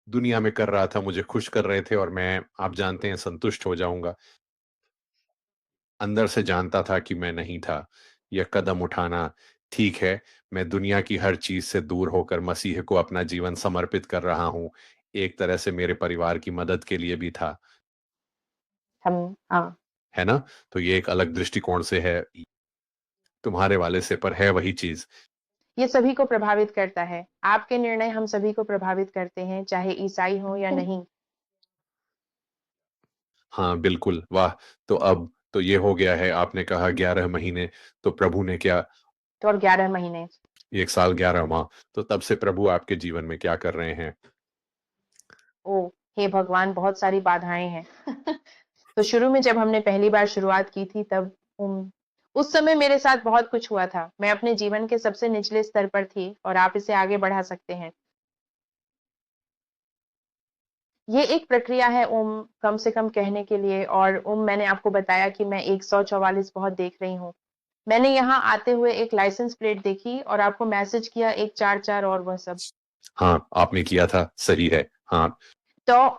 दुनिया में कर रहा था मुझे खुश कर रहे थे और मैं आप जानते हैं संतुष्ट हो जाऊँगा। अंदर से जानता था कि मैं नहीं था। यह कदम उठाना ठीक है, मैं दुनिया की हर चीज़ से दूर होकर मसीह को अपना जीवन समर्पित कर रहा हूँ, एक तरह से मेरे परिवार की मदद के लिए भी था, हाँ, है ना? तो ये एक अलग दृष्टिकोण से है, तुम्हारे वाले से पर है वही चीज़। ये सभी को प्रभावित करता है। आपके निर्णय हम सभी को प्रभावित करते हैं, चाहे ईसाई हो या नहीं। हाँ, बिल्कुल, वाह! तो अब तो ये हो गया है, आपने कहा 11 महीने, तो प्रभु ने क्या तो और 11 महीने। 1 साल 11 माह, तो तब से प्रभु आपके जीवन में क्या कर रहे हैं? ओह! हे भगवान, बहुत सारी बाधाएँ हैं। तो शुरू में जब हमने पहली बार शुरुआत की थी तब उस समय मेरे साथ बहुत कुछ हुआ था। मैं अपने जीवन के सबसे निचले स्तर पर थी और आप इसे आगे बढ़ा सकते हैं। ये एक प्रक्रिया है कम से कम कहने के लिए और मैंने आपको बताया कि मैं 144 बहुत देख रही हूँ। मैंने यहाँ आते हुए एक लाइसेंस प्लेट देखी और आपको मैसेज किया 144 और वह सब। हाँ, आपने किया था, सही है। हाँ, तो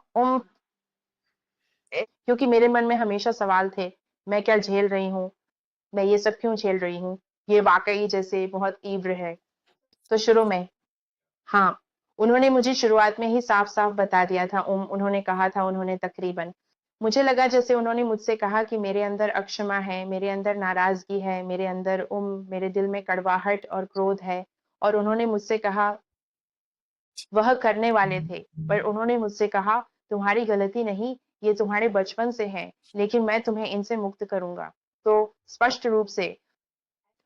क्योंकि मेरे मन में हमेशा सवाल थे, मैं क्या झेल रही हूँ? मैं ये सब क्यों झेल रही हूँ? ये वाक़ई जैसे बहुत तीव्र है। तो शुरू में हाँ, उन्होंने मुझे शुरुआत में ही साफ-साफ बता दिया था उन्होंने कहा था उन्होंने तकरीबन। मुझे लगा जैसे उन्होंने मुझसे कहा कि मेरे अंदर अक्षमा है, मेरे अंदर नाराज़गी है, मेरे अंदर मेरे दिल में कड़वाहट और क्रोध है और उन्होंने मुझसे कहा वह करने वाले थे, पर उन्होंने मुझसे कहा तुम्हारी गलती नहीं, ये तुम्हारे बचपन से है, लेकिन मैं तुम्हें इनसे मुक्त करूँगा। तो स्पष्ट रूप से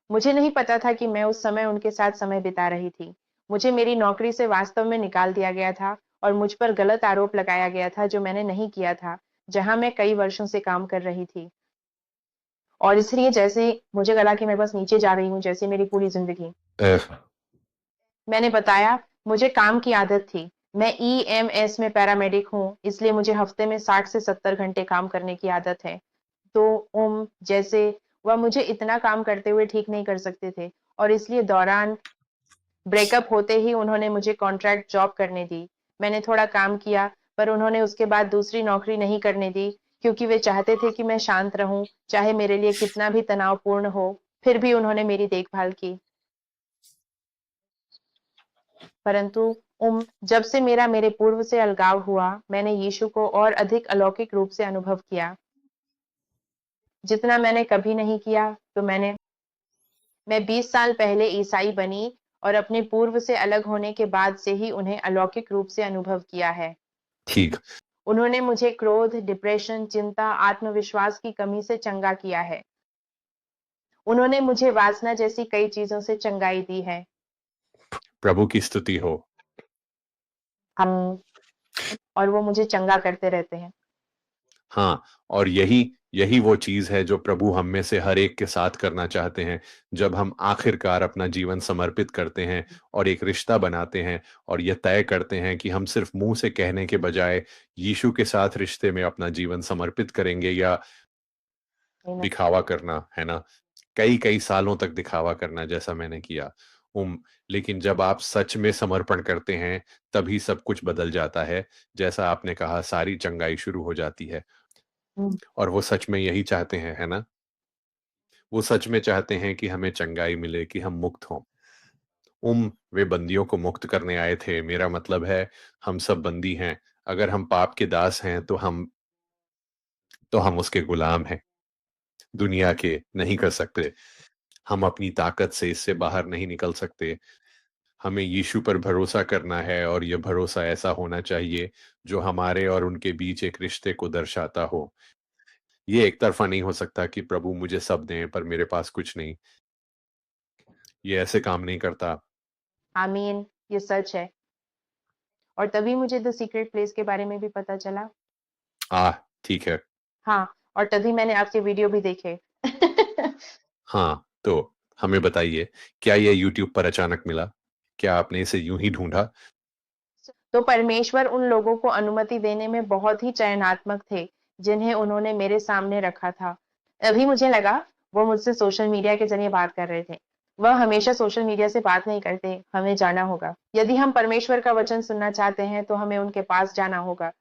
मुझे नहीं पता था कि मैं उस समय उनके साथ समय बिता रही थी। मुझे मेरी नौकरी से वास्तव में निकाल दिया गया था और मुझ पर गलत आरोप लगाया गया था जो मैंने नहीं किया था, जहाँ मैं कई वर्षों से काम कर रही थी। और इसलिए जैसे मुझे लगा कि मैं बस नीचे जा रही हूँ, जैसे मेरी पूरी ज़िंदगी। अ, मैंने बताया, मुझे काम की आदत थी। मैं ईएमएस में पैरामेडिक हूँ, इसलिए मुझे हफ्ते में 60 से 70 घंटे काम करने की आदत है। तो जैसे वह मुझे इतना काम करते हुए ठीक नहीं कर सकते थे और इसलिए दौरान ब्रेकअप होते ही उन्होंने मुझे कॉन्ट्रैक्ट जॉब करने दी। मैंने थोड़ा काम किया, पर उन्होंने उसके बाद दूसरी नौकरी नहीं करने दी, क्योंकि वे चाहते थे कि मैं शांत रहूँ, चाहे मेरे लिए कितना भी तनावपूर्ण हो, फिर भी उन्होंने मेरी देखभाल की। परंतु जब से मेरे पूर्व से अलगाव हुआ, मैंने यीशु को और अधिक अलौकिक रूप से अनुभव किया, जितना मैंने कभी नहीं किया। तो मैं 20 साल पहले ईसाई बनी और अपने पूर्व से अलग होने के बाद से ही उन्हें अलौकिक रूप से अनुभव किया है। ठीक। उन्होंने मुझे क्रोध, डिप्रेशन, चिंता, आत्मविश्वास की कमी से चंगा किया है। उन्होंने मुझे वासना जैसी कई चीजों से चंगाई दी है। प्रभु की स्तुति हो। हम और वो मुझे चंगा करते रहते हैं। हाँ, और यही यही वो चीज़ है जो प्रभु हम में से हर एक के साथ करना चाहते हैं। जब हम आखिरकार अपना जीवन समर्पित करते हैं और एक रिश्ता बनाते हैं और ये तय करते हैं कि हम सिर्फ़ मुँह से कहने के बजाय यीशु के साथ रिश्ते में अपना जीवन समर्पित करेंगे या आमीन। दिखावा करना, है ना? कई-कई सालों तक दिखावा करना जैसा मैंने किया। लेकिन जब आप सच में समर्पण करते हैं, तभी सब कुछ बदल जाता है। जैसा आपने कहा सारी चंगाई शुरू हो जाती है और वो सच में यही चाहते हैं, है ना? वो सच में चाहते हैं कि हमें चंगाई मिले, कि हम मुक्त हों। वे बंदियों को मुक्त करने आए थे, मेरा मतलब है हम सब बंदी हैं। अगर हम पाप के दास हैं, तो हम उसके गुलाम हैं, दुनिया के नहीं कर सकते। हम अपनी ताकत से इससे बाहर नहीं निकल सकते। हमें यीशु पर भरोसा करना है और ये भरोसा ऐसा होना चाहिए जो हमारे और उनके बीच एक रिश्ते को दर्शाता हो। ये एक तरफ़ा नहीं हो सकता कि प्रभु मुझे सब दें पर मेरे पास कुछ नहीं। ये ऐसे काम नहीं करता। आमीन, ये सच है। और तभी मुझे द सीक्रेट प्लेस के बारे में भी पता चला। ठीक है। हाँ, और तभी मैंने आपके वीडियो भी देखे। हाँ, तो हमें बताइए, क्या ये यूट्यूब पर अचानक मिला? क्या आपने इसे यूँ ही ढूँढा? तो परमेश्वर उन लोगों को अनुमति देने में बहुत ही चयनात्मक थे, जिन्हें उन्होंने मेरे सामने रखा था। अभी मुझे लगा वो मुझसे सोशल मीडिया के ज़रिए बात कर रहे थे। वह हमेशा सोशल मीडिया से बात नहीं करते, हमें जाना होगा। यदि हम परमेश्वर का वचन सुनना चाहते हैं, तो हमें उनके पास जाना होगा।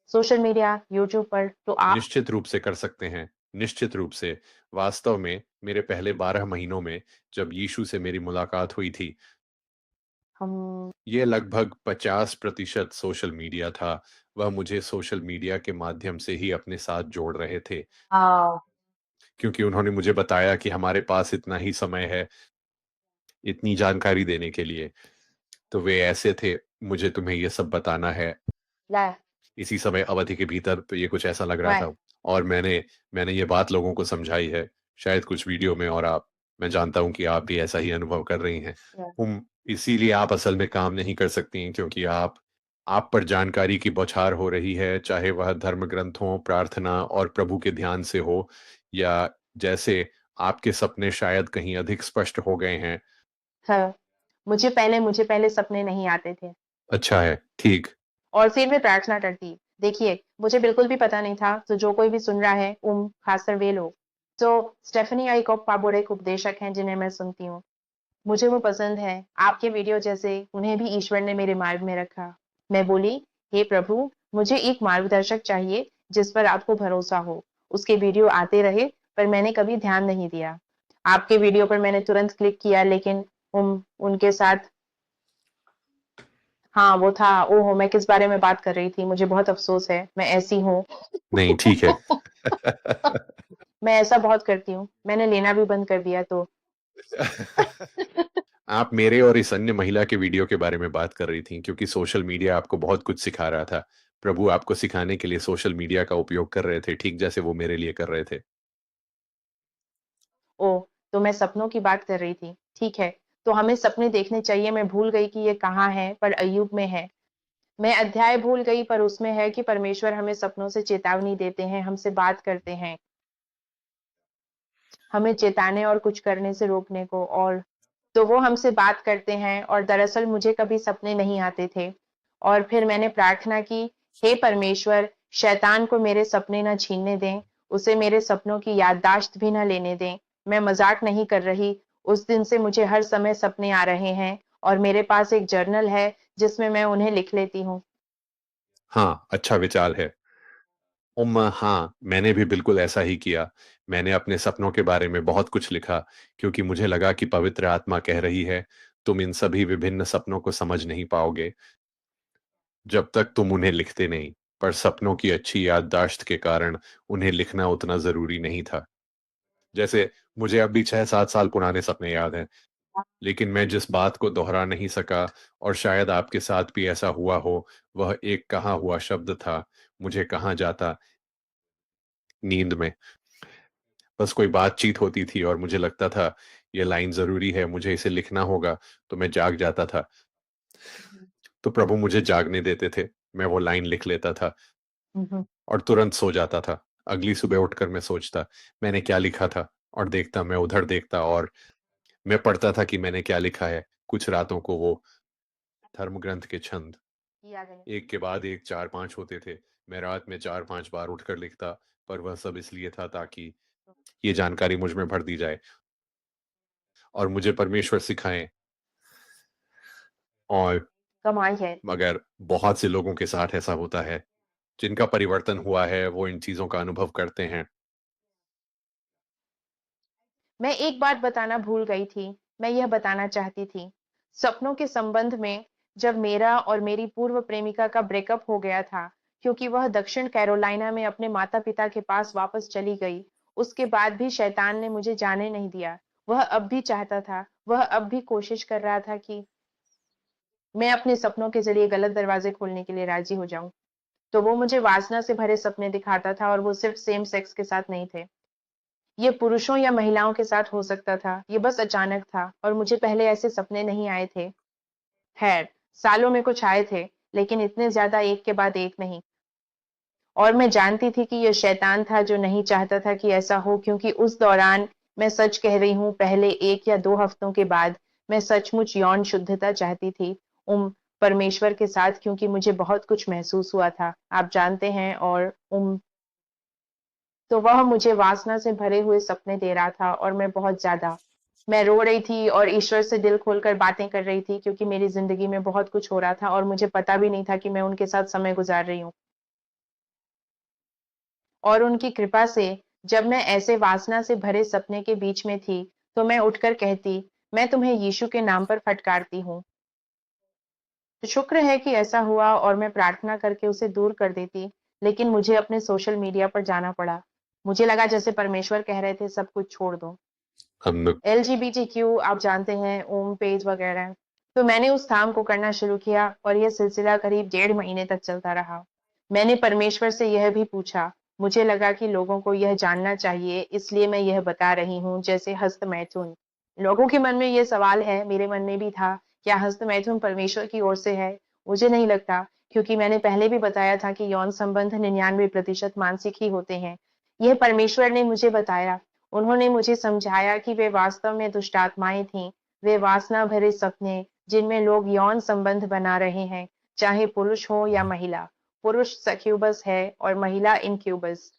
सोशल मीडिया, यूट्यूब पर तो आप निश्चित रूप से कर सकते हैं, निश्चित रूप से। वास्तव में मेरे पहले 12 महीनों में जब यीशु से मेरी मुलाकात हुई थी, हम ये लगभग 50% सोशल मीडिया था। वह मुझे सोशल मीडिया के माध्यम से ही अपने साथ जोड़ रहे थे, हाँ, क्योंकि उन्होंने मुझे बताया कि हमारे पास इतना ही समय है, इतनी जानकारी देने के लिए। तो वे ऐसे थे, मुझे तुम्हें ये सब बताना है ला इसी समय अवधि के भीतर, तो ये कुछ ऐसा लग रहा वाह! था। और मैंने मैंने ये बात लोगों को समझाई है, शायद कुछ वीडियो में, और मैं जानता हूँ कि आप भी ऐसा ही अनुभव कर रही हैं। या इसीलिए आप असल में काम नहीं कर सकती हैं, क्योंकि आप पर जानकारी की बौछार हो रही है, चाहे वह धर्म ग्रंथों, प्रार्थना और प्रभु के ध्यान से हो, या जैसे आपके सपने शायद कहीं अधिक स्पष्ट हो गए हैं। हाँ, मुझे पहले सपने नहीं आते थे अच्छा है, ठीक। और फिर मैं प्रार्थना करती। देखिए, मुझे बिल्कुल भी पता नहीं था, तो जो कोई भी सुन रहा है, खासकर वे लोग। तो स्टेफनी आइकॉप पाबोर एक उपदेशक हैं, जिन्हें मैं सुनती हूँ। मुझे वो पसंद है। आपके वीडियो जैसे उन्हें भी ईश्वर ने मेरे मार्ग में रखा। मैं बोली, हे प्रभु, मुझे एक मार्गदर्शक चाहिए जिस पर आपको भरोसा हो। उसके वीडियो आते रहे, पर मैंने कभी ध्यान नहीं दिया। आपके वीडियो पर मैंने तुरंत क्लिक किया, लेकिन उनके साथ हाँ, वो था। ओहो! मैं किस बारे में बात कर रही थी? मुझे बहुत अफ़सोस है, मैं ऐसी हूँ। नहीं, ठीक है। मैं ऐसा बहुत करती हूँ। मैंने लेना भी बंद कर दिया तो आप मेरे और इस अन्य महिला के वीडियो के बारे में बात कर रही थी, क्योंकि सोशल मीडिया आपको बहुत कुछ सिखा रहा था। प्रभु आपको सिखाने के लिए सोशल मीडिया का उपयोग कर रहे थे, ठीक जैसे वो मेरे लिए कर रहे थे। ओह! तो मैं सपनों की बात कर रही थी। ठीक है, तो हमें सपने देखने चाहिए। मैं भूल गई कि ये कहाँ है, पर अय्यूब में है। मैं अध्याय भूल गई, पर उसमें है कि परमेश्वर हमें सपनों से चेतावनी देते हैं, हमसे बात करते हैं, हमें चेताने और कुछ करने से रोकने को। और तो वो हमसे बात करते हैं, और दरअसल मुझे कभी सपने नहीं आते थे। और फिर मैंने प्रार्थना की, हे परमेश्वर, शैतान को मेरे सपने न छीनने दें, उसे मेरे सपनों की याददाश्त भी न लेने दें। मैं मजाक नहीं कर रही। उस दिन से मुझे हर समय सपने आ रहे हैं, और मेरे पास एक जर्नल है जिसमें मैं उन्हें लिख लेती हूँ। हाँ, अच्छा विचार है। हाँ, मैंने भी बिल्कुल ऐसा ही किया। मैंने अपने सपनों के बारे में बहुत कुछ लिखा, क्योंकि मुझे लगा कि पवित्र आत्मा कह रही है, तुम इन सभी विभिन्न सपनों को समझ नहीं पाओगे जब तक तुम उन्हें लिखते नहीं। पर सपनों की अच्छी याददाश्त के कारण उन्हें लिखना उतना ज़रूरी नहीं था। जैसे मुझे अब भी 6-7 साल पुराने सपने याद हैं, लेकिन मैं जिस बात को दोहरा नहीं सका, और शायद आपके साथ भी ऐसा हुआ हो, वह एक कहा हुआ शब्द था, मुझे कहाँ जाता नींद में। बस कोई बातचीत होती थी और मुझे लगता था ये लाइन ज़रूरी है, मुझे इसे लिखना होगा, तो मैं जाग जाता था। तो प्रभु मुझे जागने देते थे, मैं वो लाइन लिख लेता था और तुरंत सो जाता था। अगली सुबह उठकर मैं सोचता, मैंने क्या लिखा था? और देखता, मैं उधर देखता और मैं पढ़ता था कि मैंने क्या लिखा है। कुछ रातों को वो धर्म ग्रंथ के छंद किया गया। एक के बाद एक 4-5 होते थे। मैं रात में 4-5 बार उठकर लिखता, पर वह सब इसलिए था ताकि ये जानकारी मुझ में भर दी जाए और मुझे परमेश्वर सिखाएँ। और कमाल है। मगर बहुत से लोगों के साथ ऐसा होता है, जिनका परिवर्तन हुआ है, वो इन चीज़ों का अनुभव करते हैं। मैं एक बात बताना भूल गई थी। मैं यह बताना चाहती थी। सपनों के संबंध में, जब मेरा और मेरी पूर्व प्रेमिका का ब्रेकअप हो गया था, क्योंकि वह दक्षिण कैरोलिना में अपने माता-पिता के पास वापस चली गई, उसके बाद भी शैतान ने मुझे जाने नहीं दिया। वह अब भी चाहता था, वह अब भी कोशिश कर रहा था कि मैं अपने सपनों के ज़रिए गलत दरवाज़े खोलने के लिए राज़ी हो जाऊँ। तो वो मुझे वासना से भरे सपने दिखाता था, और वो सिर्फ़ सेम सेक्स के साथ नहीं थे। ये पुरुषों या महिलाओं के साथ हो सकता था। ये बस अचानक था, और मुझे पहले ऐसे सपने नहीं आए थे। खैर, सालों में कुछ आए थे, लेकिन इतने ज़्यादा एक के बाद एक नहीं। और मैं जानती थी कि ये शैतान था जो नहीं चाहता था कि ऐसा हो, क्योंकि उस दौरान, मैं सच कह रही हूँ, पहले 1 या 2 हफ्तों के बाद, मैं सचमुच यौन शुद्धता चाहती थी। परमेश्वर के साथ, क्योंकि मुझे बहुत कुछ महसूस हुआ था, आप जानते हैं। और तो वह मुझे वासना से भरे हुए सपने दे रहा था, और मैं बहुत ज़्यादा मैं रो रही थी और ईश्वर से दिल खोलकर बातें कर रही थी क्योंकि मेरी ज़िंदगी में बहुत कुछ हो रहा था और मुझे पता भी नहीं था कि मैं उनके साथ समय गुज़ार रही हूँ। और उनकी कृपा से जब मैं ऐसे वासना से भरे सपने के बीच में थी, तो मैं उठकर कहती, "मैं तुम्हें यीशु के नाम पर फटकारती हूँ।" तो शुक्र है कि ऐसा हुआ और मैं प्रार्थना करके उसे दूर कर देती, लेकिन मुझे अपने सोशल मीडिया पर जाना पड़ा। मुझे लगा जैसे परमेश्वर कह रहे थे सब कुछ छोड़ दो। हम लोग एलजीबीटीक्यू आप जानते हैं, ओम पेज वगैरह। तो मैंने उस काम को करना शुरू किया और यह सिलसिला करीब 1.5 महीने तक चलता रहा। मैंने परमेश्वर से यह भी पूछा, मुझे लगा कि लोगों को यह जानना चाहिए, इसलिए मैं यह बता रही हूँ, जैसे हस्तमैथुन। लोगों के मन में यह सवाल है, मेरे मन में भी था, क्या हस्तमैथुन परमेश्वर की ओर से है? मुझे नहीं लगता, क्योंकि मैंने पहले भी बताया था कि यौन संबंध 99% मानसिक ही होते हैं। यह परमेश्वर ने मुझे बताया। उन्होंने मुझे समझाया कि वे वास्तव में दुष्ट आत्माएं थीं, वे वासना भरे सपने जिनमें लोग यौन संबंध बना रहे हैं, चाहे पुरुष हो या महिला। पुरुष सक्यूबस है और महिला इनक्यूबस।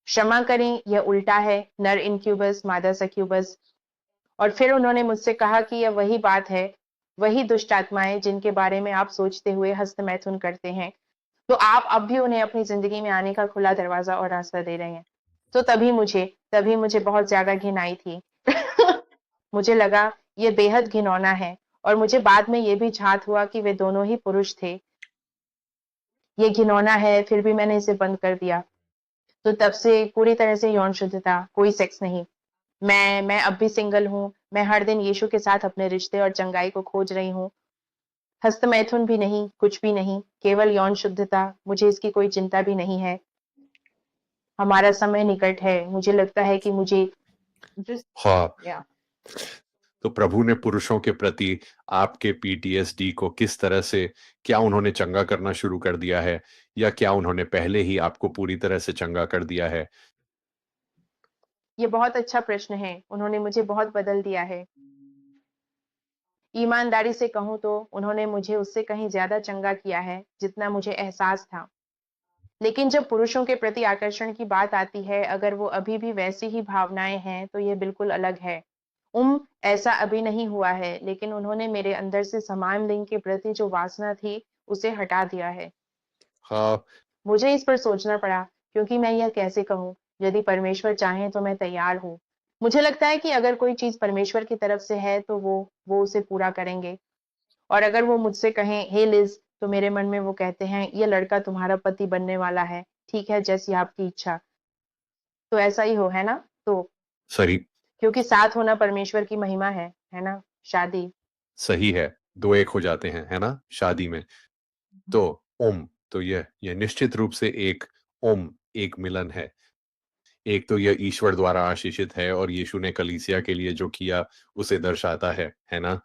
क्षमा करें, यह उल्टा है, नर इनक्यूबस, मादा सक्यूबस। और फिर उन्होंने मुझसे कहा कि यह वही बात है, वही दुष्ट आत्माएं जिनके बारे में आप सोचते हुए हस्तमैथुन करते हैं। तो आप अब भी उन्हें अपनी जिंदगी में आने का खुला दरवाजा और रास्ता दे रहे हैं। तो तभी मुझे बहुत ज्यादा घिन आई थी। मुझे लगा ये बेहद घिनौना है और मुझे बाद में ये भी झात हुआ कि वे दोनों ही पुरुष थे। ये घिनौना है, फिर भी मैंने इसे बंद कर दिया। तो तब से पूरी तरह से यौन शुद्धता, कोई सेक्स नहीं। मैं अब भी सिंगल हूँ। मैं हर दिन यीशु के साथ अपने रिश्ते और चंगाई को खोज रही हूँ। हस्तमैथुन भी नहीं, कुछ भी नहीं, केवल यौन शुद्धता। मुझे इसकी कोई चिंता भी नहीं है। हमारा समय निकट है। मुझे लगता है कि मुझे just हाँ, yeah. तो प्रभु ने पुरुषों के प्रति आपके पीटीएसडी को किस तरह से, क्या उन्होंने चंगा करना शुरू कर दिया है, या क्या उन्होंने पहले ही आपको पूरी तरह से चंगा कर दिया है? ये बहुत अच्छा प्रश्न है। उन्होंने मुझे बहुत बदल दिया है। ईमानदारी से कहूँ तो उन्होंने मुझे उससे कहीं ज़्यादा चंगा किया है, जितना मुझे एहसास था। लेकिन जब पुरुषों के प्रति आकर्षण की बात आती है, अगर वो अभी भी वैसी ही भावनाएँ हैं, तो ये बिल्कुल अलग है। ऐसा अभी नहीं हुआ है, लेकिन उन्होंने मेरे अंदर से समान लिंग के प्रति जो वासना थी, उसे हटा दिया है। हाँ, मुझे इस पर सोचना पड़ा, क्योंकि मैं यह कैसे कहूँ? यदि परमेश्वर चाहें तो मैं तैयार हूँ। मुझे लगता है कि अगर कोई चीज़ परमेश्वर की तरफ से है तो वो उसे पूरा करेंगे। और अगर वो मुझसे कहें, "हे लिज़", तो मेरे मन में वो कहते हैं, "ये लड़का तुम्हारा पति बनने वाला है। ठीक है, जैसी आपकी इच्छा।" तो ऐसा ही हो, है ना? तो सही, क्योंकि साथ होना परमेश्वर की महिमा है ना? शादी। सही है। 2 एक हो जाते हैं, है ना? शादी में। तो तो यह निश्चित रूप से एक मिलन है। एक तो यह ईश्वर द्वारा आशीषित है और यीशु ने कलीसिया के लिए जो किया उसे दर्शाता है ना?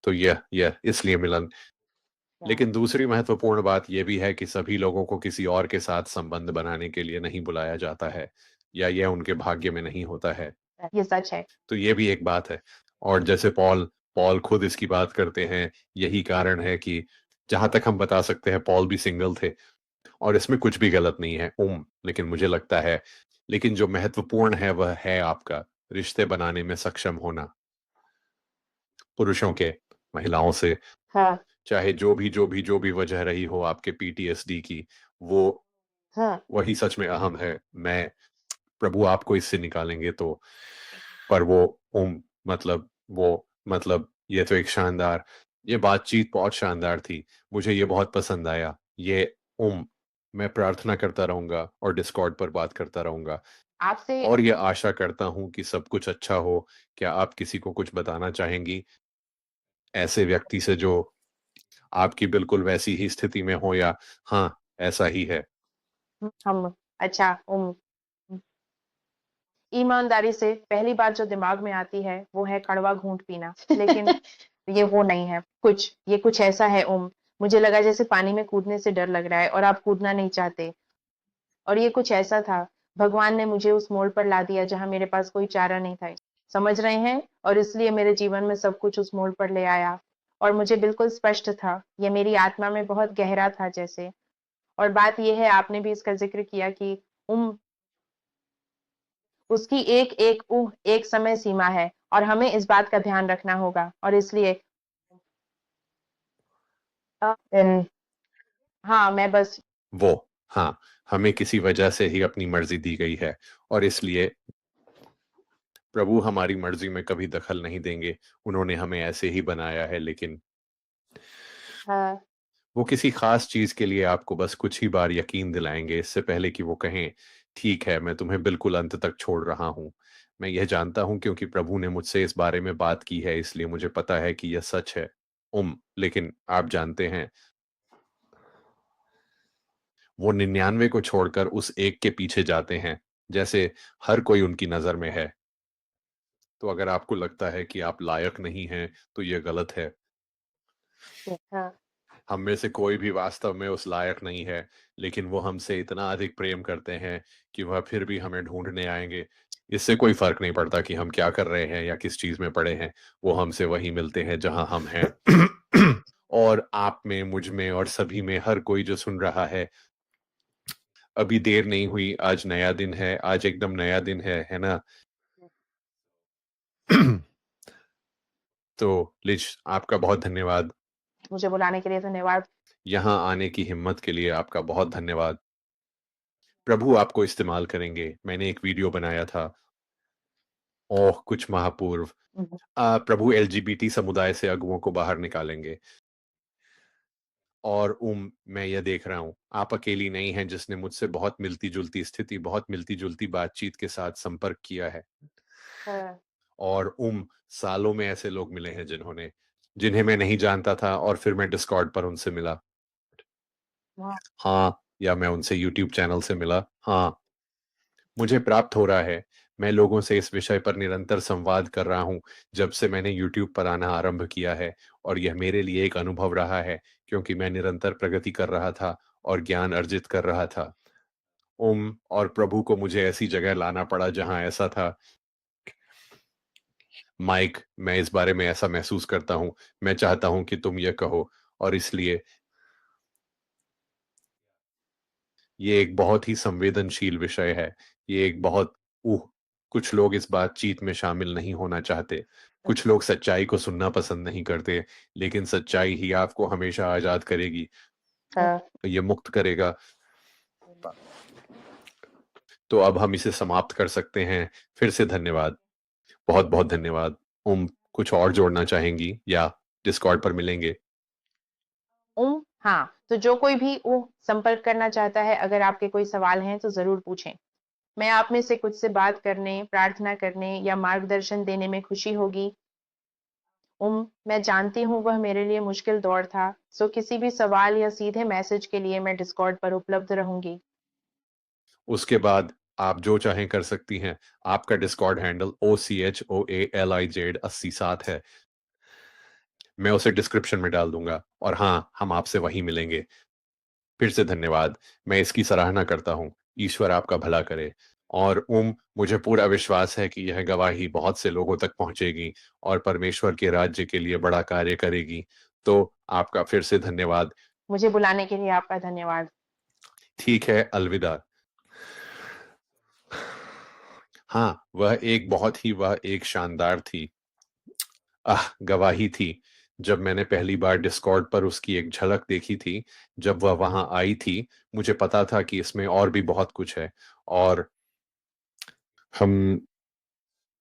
तो यह इसलिए मिलन। या लेकिन दूसरी महत्वपूर्ण बात यह भी है कि सभी लोगों को किसी और के साथ संबंध बनाने के लिए नहीं बुलाया जाता है, या यह उनके भाग्य में नहीं होता है। ये सच है। तो ये भी एक बात है। और जैसे पॉल पॉल खुद इसकी बात करते हैं, यही कारण है कि जहाँ तक हम बता सकते हैं पॉल भी सिंगल थे, और इसमें कुछ भी गलत नहीं है। लेकिन मुझे लगता है, लेकिन जो महत्वपूर्ण है वह है आपका रिश्ते बनाने में सक्षम होना, पुरुषों के, महिलाओं से, हाँ, चाहे जो भी वजह रही हो आपके पीटीएसडी की, वो हाँ। वही सच में अहम है। मैं प्रभु आपको इससे निकालेंगे तो, पर वो मतलब ये तो एक शानदार, ये बातचीत बहुत शानदार थी। मुझे ये बहुत पसंद आया। ये मैं प्रार्थना करता रहूंगा और डिस्कॉर्ड पर बात करता रहूंगा, आपसे और ये आशा करता हूं कि सब कुछ अच्छा हो। क्या आप किसी को कुछ बताना चाहेंगी, ऐसे व्यक्ति से जो आपकी बिल्कुल वैसी ही स्थिति में हो, या हाँ, ऐसा ही है? हम अच्छा ईमानदारी से पहली बात जो दिमाग में आती है वो है कड़वा घूंट पीना। लेकिन ये वो नहीं है। ये कुछ ऐसा है मुझे लगा जैसे पानी में कूदने से डर लग रहा है और आप कूदना नहीं चाहते। और ये कुछ ऐसा था, भगवान ने मुझे उस मोड़ पर ला दिया जहाँ मेरे पास कोई चारा नहीं था। समझ रहे हैं? और इसलिए मेरे जीवन में सब कुछ उस मोड़ पर ले आया। और मुझे बिल्कुल स्पष्ट था, ये मेरी आत्मा में बहुत गहरा था जैसे। और बात ये है, आपने भी इसका ज़िक्र किया कि उम उसकी एक एक समय सीमा है और हमें इस बात का ध्यान रखना होगा और इसलिए इन हाँ, मैं बस वो हाँ, हमें किसी वजह से ही अपनी मर्जी दी गई है और इसलिए प्रभु हमारी मर्जी में कभी दखल नहीं देंगे। उन्होंने हमें ऐसे ही बनाया है, लेकिन हाँ, वो किसी खास चीज के लिए आपको बस कुछ ही बार यकीन दिलाएंगे, इससे पहले कि वो कहें ठीक है, मैं तुम्हें बिल्कुल अंत तक छोड़ रहा हूं। मैं यह जानता हूं क्योंकि प्रभु ने मुझसे इस बारे में बात की है, इसलिए मुझे पता है कि यह सच है। लेकिन आप जानते हैं, वो 99 को छोड़कर उस एक के पीछे जाते हैं, जैसे हर कोई उनकी नजर में है। तो अगर आपको लगता है कि आप लायक नहीं हैं, तो यह गलत है। हाँ, हम में से कोई भी वास्तव में उस लायक नहीं है, लेकिन वो हमसे इतना अधिक प्रेम करते हैं कि वह फिर भी हमें ढूंढने आएंगे। इससे कोई फर्क नहीं पड़ता कि हम क्या कर रहे हैं या किस चीज में पड़े हैं, वो हमसे वहीं मिलते हैं जहां हम हैं। और आप में, मुझ में और सभी में, हर कोई जो सुन रहा है, अभी देर नहीं हुई, आज नया दिन है, आज एकदम नया दिन है ना? तो लिज, आपका बहुत धन्यवाद। मुझे बुलाने के लिए धन्यवाद। यहाँ आने की हिम्मत के लिए आपका बहुत धन्यवाद। प्रभु आपको इस्तेमाल करेंगे। मैंने एक वीडियो बनाया था, ओह, कुछ माह पूर्व। हुँ, प्रभु एलजीबीटी समुदाय से अगुओं को बाहर निकालेंगे। और मैं यह देख रहा हूँ, आप अकेली नहीं हैं जिसने मुझसे बहुत मिलती-जुलती स्थिति, बहुत मिलती-जुलती बातचीत के साथ संपर्क किया है। हाँ, और सालों में ऐसे लोग मिले हैं जिन्हें मैं नहीं जानता था और फिर मैं डिस्कॉर्ड पर उनसे मिला। वाह! हाँ, या मैं उनसे यूट्यूब चैनल से मिला। हाँ, मुझे प्राप्त हो रहा है। मैं लोगों से इस विषय पर निरंतर संवाद कर रहा हूँ जब से मैंने यूट्यूब पर आना आरंभ किया है, और यह मेरे लिए एक अनुभव रहा है क्योंकि मैं निरंतर प्रगति कर रहा था और ज्ञान अर्जित कर रहा था। और प्रभु को मुझे ऐसी जगह लाना पड़ा जहाँ ऐसा था। माइक, मैं इस बारे में ऐसा महसूस करता हूँ। मैं चाहता हूँ कि तुम यह कहो, और इसलिए ये एक बहुत ही संवेदनशील विषय है। ये एक बहुत उह कुछ लोग इस बातचीत में शामिल नहीं होना चाहते। कुछ लोग सच्चाई को सुनना पसंद नहीं करते, लेकिन सच्चाई ही आपको हमेशा आज़ाद करेगी, हाँ, ये मुक्त करेगा। तो अब हम इसे समाप्त कर सकते हैं। फिर से धन्यवाद, बहुत-बहुत धन्यवाद। कुछ और जोड़ना चाहेंगी या डिस्कॉर्ड पर मिलेंगे? हाँ, तो जो कोई भी संपर्क करना चाहता है, अगर आपके कोई सवाल हैं, तो ज़रूर पूछें। मैं आप में से कुछ से बात करने, प्रार्थना करने या मार्गदर्शन देने में खुशी होगी। मैं जानती हूँ वह मेरे लिए मुश्किल दौर था, सो किसी भी सवाल या सीधे मैसेज के लिए मैं डिस्कॉर्ड पर उपलब्ध रहूँगी। उसके बाद आप जो चाहें कर सकती हैं। आपका डिस्कॉर्ड हैंडल OCHOALIZ87 है। मैं उसे डिस्क्रिप्शन में डाल दूंगा, और हाँ, हम आपसे वहीं मिलेंगे। फिर से धन्यवाद। मैं इसकी सराहना करता हूँ। ईश्वर आपका भला करे। और मुझे पूरा विश्वास है कि यह गवाही बहुत से लोगों तक पहुंचेगी और परमेश्वर के राज्य के लिए बड़ा कार्य करेगी। तो आपका फिर से धन्यवाद। मुझे बुलाने के लिए आपका धन्यवाद। ठीक है, अलविदा। हाँ, वह एक शानदार थी। गवाही थी। जब मैंने पहली बार डिस्कॉर्ड पर उसकी एक झलक देखी थी, जब वह वहां आई थी, मुझे पता था कि इसमें और भी बहुत कुछ है। और हम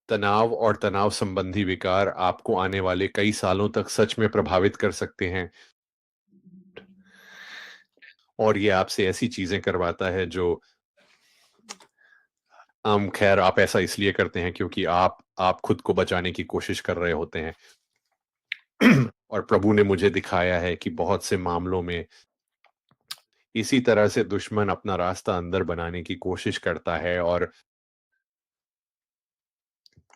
तनाव और तनाव संबंधी विकार आपको आने वाले कई सालों तक सच में प्रभावित कर सकते हैं। और ये आपसे ऐसी चीजें करवाता है जो खैर, आप ऐसा इसलिए करते हैं क्योंकि आप खुद को बचाने की कोशिश कर रहे होते हैं। और प्रभु ने मुझे दिखाया है कि बहुत से मामलों में इसी तरह से दुश्मन अपना रास्ता अंदर बनाने की कोशिश करता है और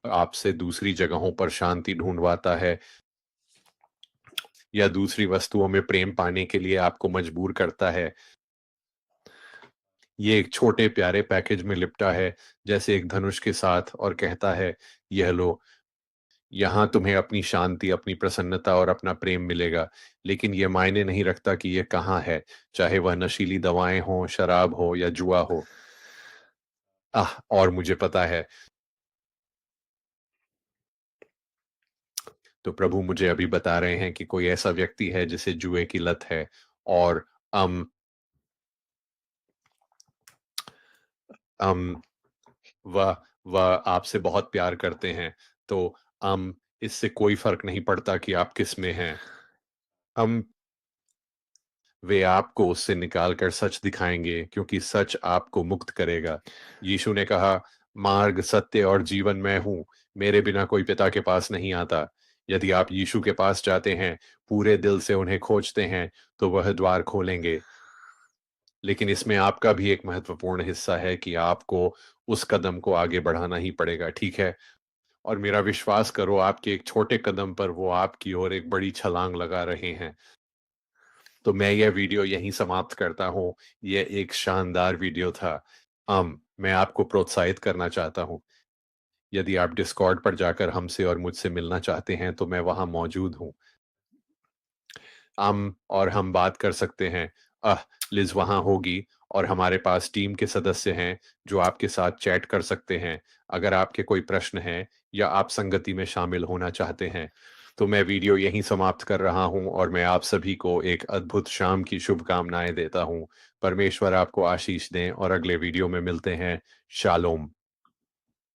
आपसे दूसरी जगहों पर शांति ढूंढवाता है, या दूसरी वस्तुओं में प्रेम पाने के लिए आपको मजबूर करता है। ये एक छोटे प्यारे पैकेज में लिपटा है, जैसे एक धनुष के साथ, और कहता है, यह लो, यहाँ तुम्हें अपनी शांति, अपनी प्रसन्नता और अपना प्रेम मिलेगा। लेकिन ये मायने नहीं रखता कि ये कहाँ है, चाहे वह नशीली दवाएं हो, शराब हो या जुआ हो। और मुझे पता है तो प्रभु मुझे अभी बता रहे हैं कि कोई ऐसा व्यक्ति है जिसे जुए की लत है और अम अम, वह वह आपसे बहुत प्यार करते हैं, तो इससे कोई फ़र्क नहीं पड़ता कि आप किस में हैं। अम, वे आपको उससे निकाल कर सच दिखाएँगे क्योंकि सच आपको मुक्त करेगा। यीशु ने कहा, "मार्ग, सत्य और जीवन मैं हूँ, मेरे बिना कोई पिता के पास नहीं आता।" यदि आप यीशु के पास जाते हैं, पूरे दिल से उन्हें खोजते हैं, तो वह द्वार खोलेंगे। लेकिन इसमें आपका भी एक महत्वपूर्ण हिस्सा है कि आपको उस कदम को आगे बढ़ाना ही पड़ेगा, ठीक है? और मेरा विश्वास करो आपके एक छोटे कदम पर वो आपकी ओर एक बड़ी छलांग लगा रहे हैं। तो मैं यह वीडियो यहीं समाप्त करता हूँ। ये एक शानदार वीडियो था। मैं आपको प्रोत्साहित करना चाहता हूँ। यदि आप डिस्कॉर्ड पर जाकर हमसे और मुझसे मिलना चाहते हैं, तो मैं वहाँ मौजूद हूँ। और हम बात कर सकते हैं। लिज़ वहाँ होगी और हमारे पास टीम के सदस्य हैं, जो आपके साथ चैट कर सकते हैं। अगर आपके कोई प्रश्न हैं या आप संगति में शामिल होना चाहते हैं, तो मैं वीडियो यहीं समाप्त कर रहा हूँ और मैं आप सभी को एक अद्भुत शाम की शुभकामनाएँ देता हूँ। परमेश्वर आपको आशीष दें और अगले वीडियो में मिलते हैं। शालोम।